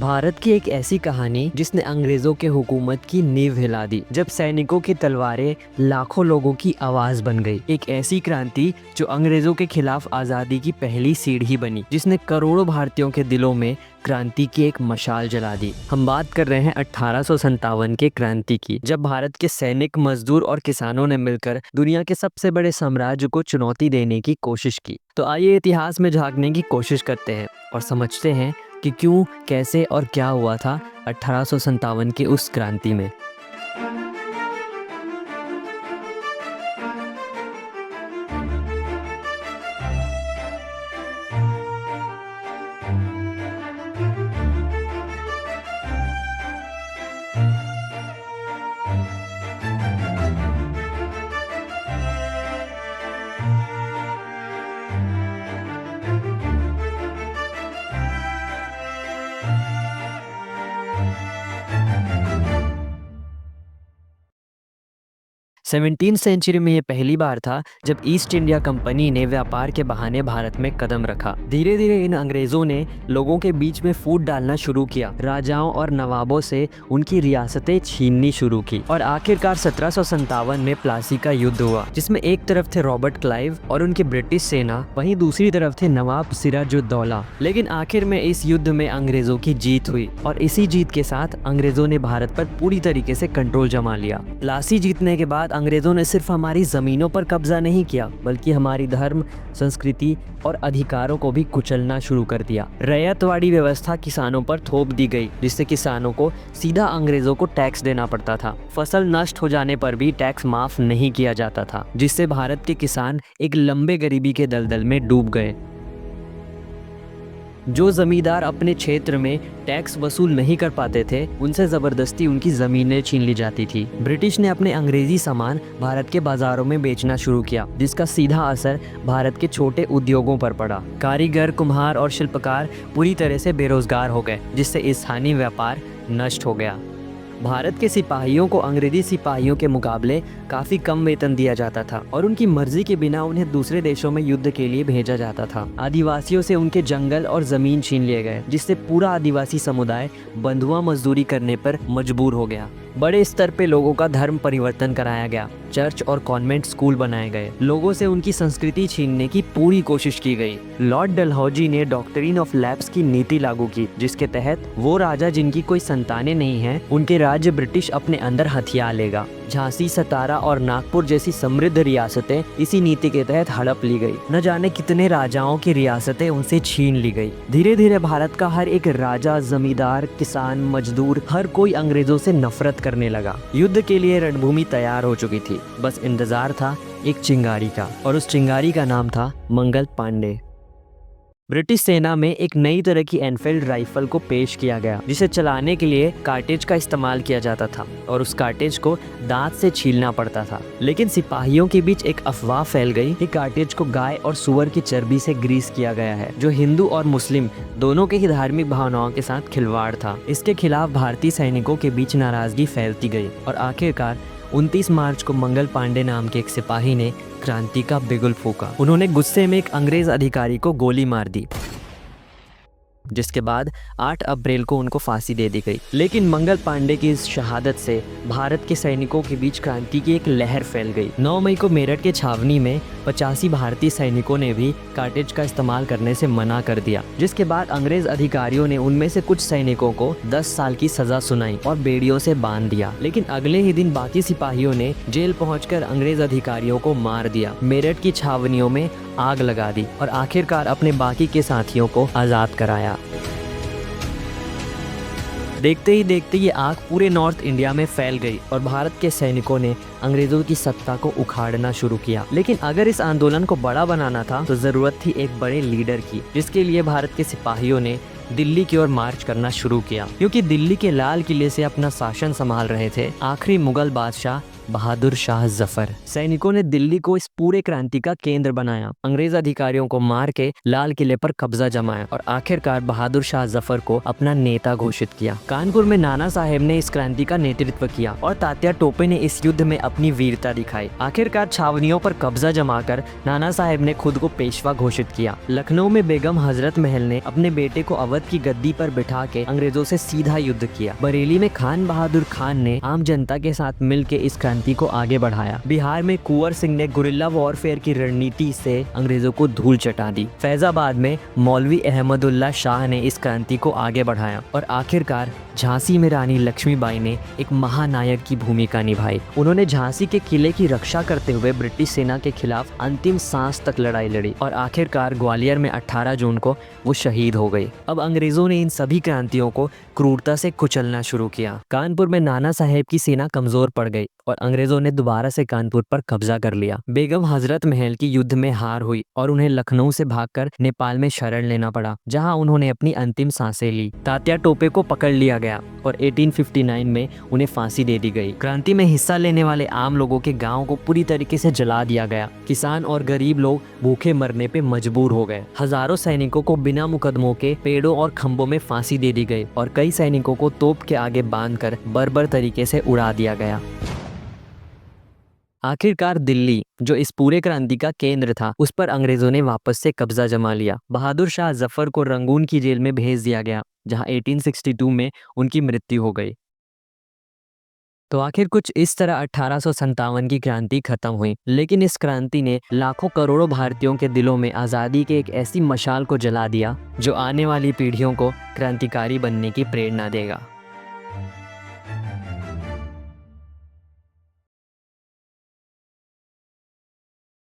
भारत की एक ऐसी कहानी जिसने अंग्रेजों के हुकूमत की नींव हिला दी, जब सैनिकों की तलवारें लाखों लोगों की आवाज बन गई। एक ऐसी क्रांति जो अंग्रेजों के खिलाफ आजादी की पहली सीढ़ी बनी, जिसने करोड़ों भारतीयों के दिलों में क्रांति की एक मशाल जला दी। हम बात कर रहे हैं 1857 के क्रांति की, जब भारत के सैनिक, मजदूर और किसानों ने मिलकर दुनिया के सबसे बड़े साम्राज्य को चुनौती देने की कोशिश की। तो आइए इतिहास में झांकने की कोशिश करते हैं और समझते हैं कि क्यों, कैसे और क्या हुआ था 1857 के उस क्रांति में। सेवनटीन सेंचुरी में ये पहली बार था जब ईस्ट इंडिया कंपनी ने व्यापार के बहाने भारत में कदम रखा। धीरे धीरे इन अंग्रेजों ने लोगों के बीच में फूट डालना शुरू किया, राजाओं और नवाबों से उनकी रियासतें छीननी शुरू की और आखिरकार 1757 में प्लासी का युद्ध हुआ, जिसमें एक तरफ थे रॉबर्ट क्लाइव और उनकी ब्रिटिश सेना, वहीं दूसरी तरफ थे नवाब सिराजुद्दौला। लेकिन आखिर में इस युद्ध में अंग्रेजों की जीत हुई और इसी जीत के साथ अंग्रेजों ने भारत पर पूरी तरीके से कंट्रोल जमा लिया। प्लासी जीतने के बाद अंग्रेजों ने सिर्फ हमारी जमीनों पर कब्जा नहीं किया, बल्कि हमारी धर्म, संस्कृति और अधिकारों को भी कुचलना शुरू कर दिया। रैयतवाड़ी व्यवस्था किसानों पर थोप दी गई, जिससे किसानों को सीधा अंग्रेजों को टैक्स देना पड़ता था। फसल नष्ट हो जाने पर भी टैक्स माफ नहीं किया जाता था, जिससे भारत के किसान एक लंबे गरीबी के दलदल में डूब गए। जो जमींदार अपने क्षेत्र में टैक्स वसूल नहीं कर पाते थे, उनसे जबरदस्ती उनकी जमीनें छीन ली जाती थी। ब्रिटिश ने अपने अंग्रेजी सामान भारत के बाजारों में बेचना शुरू किया, जिसका सीधा असर भारत के छोटे उद्योगों पर पड़ा। कारीगर, कुम्हार और शिल्पकार पूरी तरह से बेरोजगार हो गए, जिससे स्थानीय व्यापार नष्ट हो गया। भारत के सिपाहियों को अंग्रेजी सिपाहियों के मुकाबले काफ़ी कम वेतन दिया जाता था और उनकी मर्जी के बिना उन्हें दूसरे देशों में युद्ध के लिए भेजा जाता था। आदिवासियों से उनके जंगल और ज़मीन छीन लिए गए, जिससे पूरा आदिवासी समुदाय बंधुआ मजदूरी करने पर मजबूर हो गया। बड़े स्तर पे लोगों का धर्म परिवर्तन कराया गया, चर्च और कॉन्वेंट स्कूल बनाए गए, लोगों से उनकी संस्कृति छीनने की पूरी कोशिश की गई। लॉर्ड डलहौजी ने डॉक्ट्रिन ऑफ लैप्स की नीति लागू की, जिसके तहत वो राजा जिनकी कोई संतानें नहीं हैं, उनके राज्य ब्रिटिश अपने अंदर हथिया लेगा। झांसी, सतारा और नागपुर जैसी समृद्ध रियासतें इसी नीति के तहत हड़प ली गई। न जाने कितने राजाओं की रियासतें उनसे छीन ली गई। धीरे धीरे भारत का हर एक राजा, जमींदार, किसान, मजदूर, हर कोई अंग्रेजों से नफरत करने लगा। युद्ध के लिए रणभूमि तैयार हो चुकी थी, बस इंतजार था एक चिंगारी का, और उस चिंगारी का नाम था मंगल पांडे। ब्रिटिश सेना में एक नई तरह की एनफील्ड राइफल को पेश किया गया, जिसे चलाने के लिए कार्टेज का इस्तेमाल किया जाता था और उस कार्टेज को दांत से छीलना पड़ता था। लेकिन सिपाहियों के बीच एक अफवाह फैल गई कि कार्टेज को गाय और सुअर की चर्बी से ग्रीस किया गया है, जो हिंदू और मुस्लिम दोनों के ही धार्मिक भावनाओं के साथ खिलवाड़ था। इसके खिलाफ भारतीय सैनिकों के बीच नाराजगी फैलती गई और आखिरकार 29 मार्च को मंगल पांडे नाम के एक सिपाही ने क्रांति का बिगुल फूंका। उन्होंने गुस्से में एक अंग्रेज अधिकारी को गोली मार दी, जिसके बाद 8 अप्रैल को उनको फांसी दे दी गई। लेकिन मंगल पांडे की इस शहादत से भारत के सैनिकों के बीच क्रांति की एक लहर फैल गई। 9 मई को मेरठ के छावनी में 85 भारतीय सैनिकों ने भी कार्टेज का इस्तेमाल करने से मना कर दिया, जिसके बाद अंग्रेज अधिकारियों ने उनमें से कुछ सैनिकों को 10 साल की सजा सुनाई और बेड़ियों से बांध दिया। लेकिन अगले ही दिन बाकी सिपाहियों ने जेल पहुंचकर अंग्रेज अधिकारियों को मार दिया, मेरठ की छावनियों में आग लगा दी और आखिरकार अपने बाकी के साथियों को आजाद कराया। देखते ही देखते ये आग पूरे नॉर्थ इंडिया में फैल गई और भारत के सैनिकों ने अंग्रेजों की सत्ता को उखाड़ना शुरू किया। लेकिन अगर इस आंदोलन को बड़ा बनाना था तो जरूरत थी एक बड़े लीडर की, जिसके लिए भारत के सिपाहियों ने दिल्ली की ओर मार्च करना शुरू किया, क्योंकि दिल्ली के लाल किले से अपना शासन संभाल रहे थे आखिरी मुगल बादशाह बहादुर शाह जफर। सैनिकों ने दिल्ली को इस पूरे क्रांति का केंद्र बनाया, अंग्रेज अधिकारियों को मार के लाल किले पर कब्जा जमाया और आखिरकार बहादुर शाह जफर को अपना नेता घोषित किया। कानपुर में नाना साहेब ने इस क्रांति का नेतृत्व किया और तात्या टोपे ने इस युद्ध में अपनी वीरता दिखाई। आखिरकार छावनियों पर कब्जा जमाकर नाना साहेब ने खुद को पेशवा घोषित किया। लखनऊ में बेगम हजरत महल ने अपने बेटे को अवध की गद्दी पर बिठा के अंग्रेजों से सीधा युद्ध किया। बरेली में खान बहादुर खान ने आम जनता के साथ मिलकर इस क्रांति को आगे बढ़ाया। बिहार में कुंवर सिंह ने गुरिल्ला वॉरफेयर की रणनीति से अंग्रेजों को धूल चटा दी। फैजाबाद में मौलवी अहमदुल्ला शाह ने इस क्रांति को आगे बढ़ाया और आखिरकार झांसी में रानी लक्ष्मीबाई ने एक महानायक की भूमिका निभाई। उन्होंने झांसी के किले की रक्षा करते हुए ब्रिटिश सेना के खिलाफ अंतिम सांस तक लड़ाई लड़ी और आखिरकार ग्वालियर में 18 जून को वो शहीद हो गई। अब अंग्रेजों ने इन सभी क्रांतियों को क्रूरता से कुचलना शुरू किया। कानपुर में नाना साहेब की सेना कमजोर पड़ गई और अंग्रेजों ने दोबारा से कानपुर पर कब्जा कर लिया। बेगम हजरत महल की युद्ध में हार हुई और उन्हें लखनऊ से भागकर नेपाल में शरण लेना पड़ा, जहां उन्होंने अपनी अंतिम सांसें ली। तात्या टोपे को पकड़ लिया गया और 1859 में उन्हें फांसी दे दी गई। क्रांति में हिस्सा लेने वाले आम लोगों के गाँव को पूरी तरीके से जला दिया गया। किसान और गरीब लोग भूखे मरने पे मजबूर हो गए। हजारों सैनिकों को बिना मुकदमों के पेड़ों और खंभों में फांसी दे दी गई और कई सैनिकों को तोप के आगे बांधकर बर्बर तरीके से उड़ा दिया गया। आखिरकार दिल्ली, जो इस पूरे क्रांति का केंद्र था, उस पर अंग्रेजों ने वापस से कब्जा जमा लिया। बहादुर शाह जफर को रंगून की जेल में भेज दिया गया, जहां 1862 में उनकी मृत्यु हो गई। तो आखिर कुछ इस तरह 1857 की क्रांति खत्म हुई, लेकिन इस क्रांति ने लाखों करोड़ों भारतीयों के दिलों में आज़ादी के एक ऐसी मशाल को जला दिया जो आने वाली पीढ़ियों को क्रांतिकारी बनने की प्रेरणा देगा।